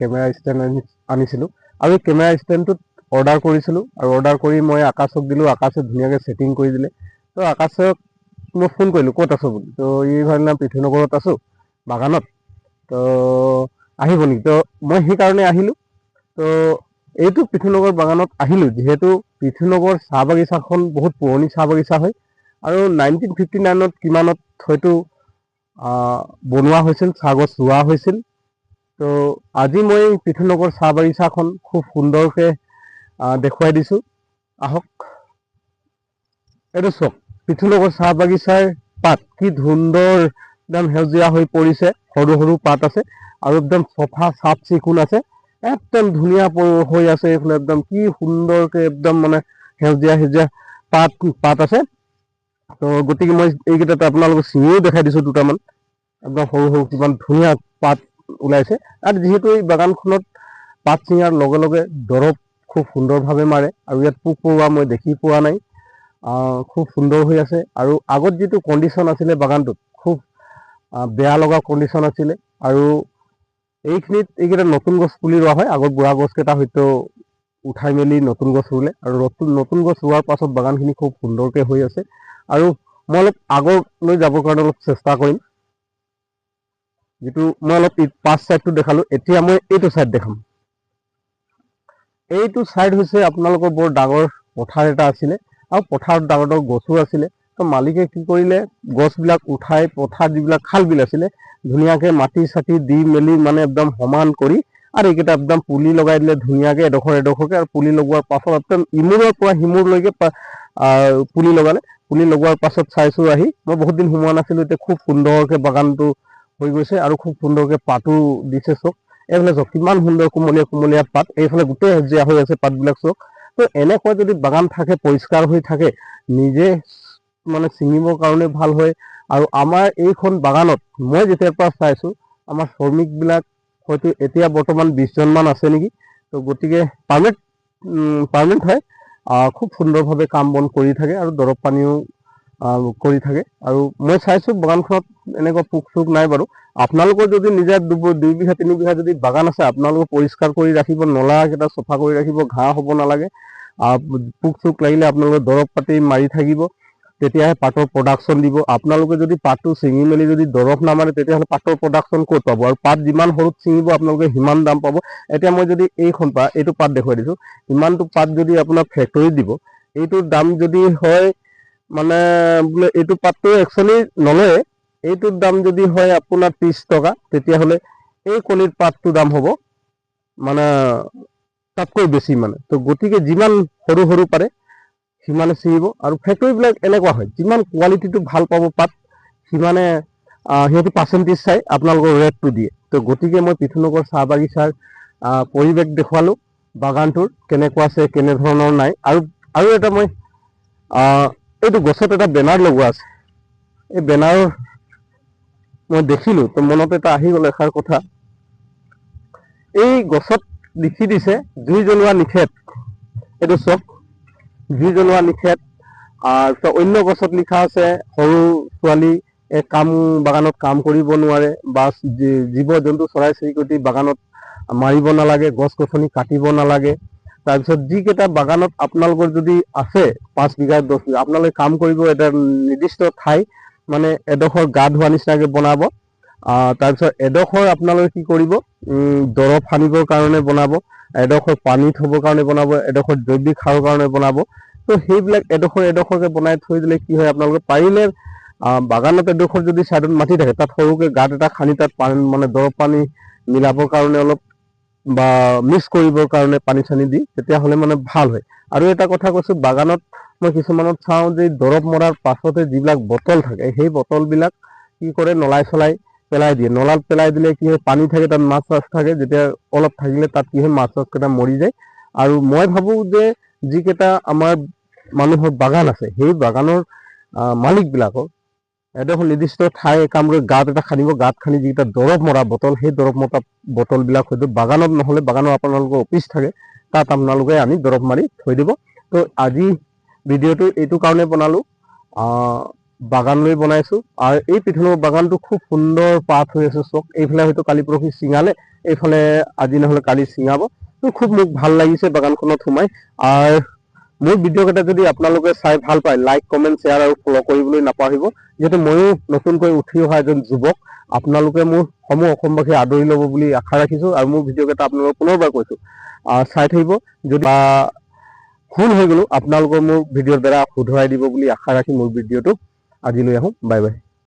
Camera stand আনিছিলোঁ আৰু এই কেমেৰা ষ্টেণ্ডটোত অৰ্ডাৰ কৰিছিলোঁ আৰু অৰ্ডাৰ কৰি মই আকাশক দিলোঁ। আকাশে ধুনীয়াকৈ ছেটিং কৰি দিলে। তো আকাশক মই ফোন কৰিলোঁ ক'ত আছোঁ বুলি। তো ই ভাবিলে পৃথ্বীনগৰত আছোঁ বাগানত, তো আহিব নেকি। তো মই সেইকাৰণে আহিলোঁ। তো এইটো পৃথ্বীনগৰ বাগানত আহিলোঁ যিহেতু পৃথ্বীনগৰ চাহ বাগিচাখন বহুত পুৰণি চাহ বাগিচা হয় আৰু 1959 কিমানত হয়তো বনোৱা হৈছিল, চাহ গছ ৰোৱা হৈছিল। তো আজি মই পৃথ্বীনগৰ চাহ বাগিচাখন খুব সুন্দৰকৈ দেখুৱাই দিছোঁ। আহক, এইটো চাওক পৃথ্বীনগৰ চাহ বাগিচাৰ পাত কি সুন্দৰ একদম সেউজীয়া হৈ পৰিছে। সৰু সৰু পাত আছে আৰু একদম চফা চাফ চিকুণ আছে, একদম ধুনীয়া হৈ আছে। এইফালে একদম কি সুন্দৰকৈ একদম মানে সেউজীয়া সেউজীয়া পাত আছে। তো গতিকে মই এইকেইটাতে আপোনালোকক ছিঙিও দেখাই দিছোঁ দুটামান। একদম সৰু সৰু কিমান ধুনীয়া পাত ওলাইছে। আৰু যিহেতু এই বাগানখনত পাত ছিঙাৰ লগে লগে দৰৱ খুব সুন্দৰভাৱে মাৰে আৰু ইয়াত পোক পৰুৱা মই দেখি পোৱা নাই। খুব সুন্দৰ হৈ আছে আৰু আগত যিটো কণ্ডিশ্যন আছিলে বাগানটোত খুব বেয়া লগা কণ্ডিশ্যন আছিলে। আৰু এইকেইটা নতুন গছ পুলি ৰোৱা হয়। আগত বুঢ়া গছকেইটা হয়তো উঠাই মেলি নতুন গছ ৰুলে আৰু নতুন গছ ৰোৱাৰ পাছত বাগানখিনি খুব সুন্দৰকৈ হৈ আছে। আৰু মই অলপ আগলৈ যাবৰ কাৰণে অলপ চেষ্টা কৰিম। যিটো মই অলপ পাছ চাইডটো দেখালোঁ, এতিয়া মই এইটো চাইড দেখাম। এইটো চাইড হৈছে আপোনালোকৰ বৰ ডাঙৰ পথাৰ এটা আছিলে আৰু পথাৰত ডাঙৰ ডাঙৰ গছো আছিলে। তো মালিকে কি কৰিলে, গছবিলাক উঠাই পথাৰত যিবিলাক খাল বিল আছিলে ধুনীয়াকৈ মাটি চাটি দি মেলি মানে একদম সমান কৰি আৰু এইকেইটা একদম পুলি লগাই দিলে ধুনীয়াকৈ এডোখৰ এডোখৰকৈ। আৰু পুলি লগোৱাৰ পাছত একদম ইমূৰৰ পৰা সিমূৰলৈকে পুলি লগালে। পুলি লগোৱাৰ পাছত চাইছোঁ আহি, মই বহুত দিন সোমোৱা নাছিলোঁ, এতিয়া খুব সুন্দৰকৈ বাগানটো হৈ গৈছে আৰু খুব সুন্দৰকৈ পাতো দিছে। চব এইফালে চব কিমান সুন্দৰ কুমলীয়া কুমলীয়া পাত, এইফালে গোটেই সেউজীয়া হৈ আছে পাতবিলাক চব। তো এনেকৈ যদি বাগান থাকে, পৰিষ্কাৰ হৈ থাকে, নিজে মানে ছিঙিবৰ কাৰণে ভাল হয়। আৰু আমাৰ এইখন বাগানত মই যেতিয়াৰ পৰা চাইছোঁ আমাৰ শ্ৰমিকবিলাক হয়তো এতিয়া বৰ্তমান 20 জনমান আছে নেকি। তো গতিকে পাৰ্মানেণ্ট হয়, খুব সুন্দৰভাৱে কাম বন কৰি থাকে আৰু দৰৱ পানীও কৰি থাকে। আৰু মই চাইছোঁ বাগানখনত এনেকুৱা পোক চোক নাই বাৰু। আপোনালোকৰ যদি নিজে 2 বিঘা 3 বিঘা যদি বাগান আছে, আপোনালোকে পৰিষ্কাৰ কৰি ৰাখিব, নলাকেইটা চফা কৰি ৰাখিব, ঘাঁহ হ'ব নালাগে। পোক চোক লাগিলে আপোনালোকে দৰৱ পাতি মাৰি থাকিব, তেতিয়াহে পাতৰ প্ৰডাকশ্যন দিব। আপোনালোকে যদি পাতটো ছিঙি মেলি যদি দৰৱ নামাৰে তেতিয়াহ'লে পাতৰ প্ৰডাকশ্যন ক'ত পাব। আৰু পাত যিমান সৰুত ছিঙিব আপোনালোকে সিমান দাম পাব। এতিয়া মই যদি এইটো পাত দেখুৱাই দিছোঁ, ইমানটো পাত যদি আপোনাৰ ফেক্টৰীত দিব, এইটোৰ দাম যদি হয় মানে বোলে এইটো পাতটো একচুৱেলি নলয়, এইটোৰ দাম যদি হয় আপোনাৰ 30 টকা, তেতিয়াহ'লে এই কলিৰ পাতটোৰ দাম হ'ব মানে তাতকৈ বেছি মানে। তো গতিকে যিমান সৰু সৰু পাৰে সিমানে ছিঙিব। আৰু ফেক্টৰীবিলাক এনেকুৱা হয়, যিমান কোৱালিটিটো ভাল পাব পাত সিমানে সিহঁতে পাৰ্চেণ্টেজ চাই আপোনালোকৰ ৰেটটো দিয়ে। তো গতিকে মই পৃথ্বীনগৰ চাহ বাগিচাৰ পৰিৱেশ দেখুৱালোঁ, বাগানটোৰ কেনেকুৱা আছে কেনেধৰণৰ নাই। আৰু এটা মই এইটো গছত এটা বেনাৰ লগোৱা আছে, এই বেনাৰৰ মই দেখিলোঁ তো মনত এটা আহি গ'ল এষাৰ কথা। এই গছত লিখি দিছে জুই জ্বলোৱা নিষেধ। এইটো চক জুই জ্বলোৱা নিষেধ। অন্য গছত লিখা আছে সৰু ছোৱালী বাগানত কাম কৰিব নোৱাৰে, বা জীৱ জন্তু চৰাই চিৰিকটি বাগানত মাৰিব নালাগে, গছ গছনি কাটিব নালাগে। তাৰপিছত যিকেইটা বাগানত আপোনালোকৰ যদি আছে 5 বিঘা 10 বিঘা, আপোনালোকে কাম কৰিব এটা নিৰ্দিষ্ট ঠাই মানে এডোখৰ গা ধোৱা নিচিনাকৈ বনাব। তাৰপিছত এডোখৰ আপোনালোকে কি কৰিব, দৰৱ সানিবৰ কাৰণে বনাব, এডোখৰ পানী থ'বৰ কাৰণে বনাব, এডোখৰ জৈৱিক সাৰৰ কাৰণে বনাব। তো সেইবিলাক এডোখৰ এডোখৰকৈ বনাই থৈ দিলে কি হয়, আপোনালোকে পাৰিলে বাগানত এডোখৰ যদি ছাইডত মাটি থাকে তাত সৰুকৈ গাঁত এটা খানি তাত মানে দৰৱ পানী মিলাবৰ কাৰণে অলপ বা মিক্স কৰিবৰ কাৰণে পানী চানী দি, তেতিয়াহ'লে মানে ভাল হয়। আৰু এটা কথা কৈছোঁ, বাগানত মই কিছুমানত চাওঁ যে দৰৱ মৰাৰ পাছতে যিবিলাক বটল থাকে, সেই বটলবিলাক কি কৰে নলাই চলাই পেলাই দিয়ে। নলাত পেলাই দিলে কি হয়, পানী থাকে তাত মাছ চাছ থাকে, যেতিয়া অলপ থাকিলে তাত কি হয় মাছ চাছকেইটা মৰি যায়। আৰু মই ভাবোঁ যে যিকেইটা আমাৰ মানুহৰ বাগান আছে, সেই বাগানৰ মালিকবিলাকৰ এডোখৰ নিৰ্দিষ্ট ঠাই কাম কৰি গাঁত এটা খানিব, গাঁত খানি যিকেইটা দৰৱ মৰা বটল, সেই দৰৱ মৰা বটলবিলাক হয়তো বাগানত নহ'লে বাগানৰ আপোনালোকৰ অফিচ থাকে, তাত আপোনালোকে আনি দৰৱ মাৰি থৈ দিব। তো আজি ভিডিঅ'টো এইটো কাৰণে বনালোঁ, বাগান লৈ বনাইছো। আৰু এই পিঠনৰ বাগানটো খুব সুন্দৰ পাত হৈ আছে চক। এইফালে হয়তো কালি পৰহি ছিঙালে, এইফালে আজি নহ'লে কালি ছিঙাব। খুব মোক ভাল লাগিছে বাগানখনত সোমাই। আৰু মোৰ ভিডিঅ' কেইটা যদি আপোনালোকে চাই ভাল পায়, লাইক কমেণ্ট শ্বেয়াৰ আৰু ফ'ল' কৰিবলৈ নাপাহৰিব। যিহেতু ময়ো নতুনকৈ উঠি অহা এজন যুৱক, আপোনালোকে মোৰ সমূহ অসমবাসী আদৰি ল'ব বুলি আশা ৰাখিছো। আৰু মোৰ ভিডিঅ' কেইটা আপোনালোকক পুনৰবাৰ কৈছো চাই থাকিব। যদি ভুল হৈ গ'লো আপোনালোকৰ মোৰ ভিডিঅ'ৰ দ্বাৰা শুধৰাই দিব বুলি আশা ৰাখি মোৰ ভিডিঅ'টো আজিলৈ আহোঁ। Bye bye.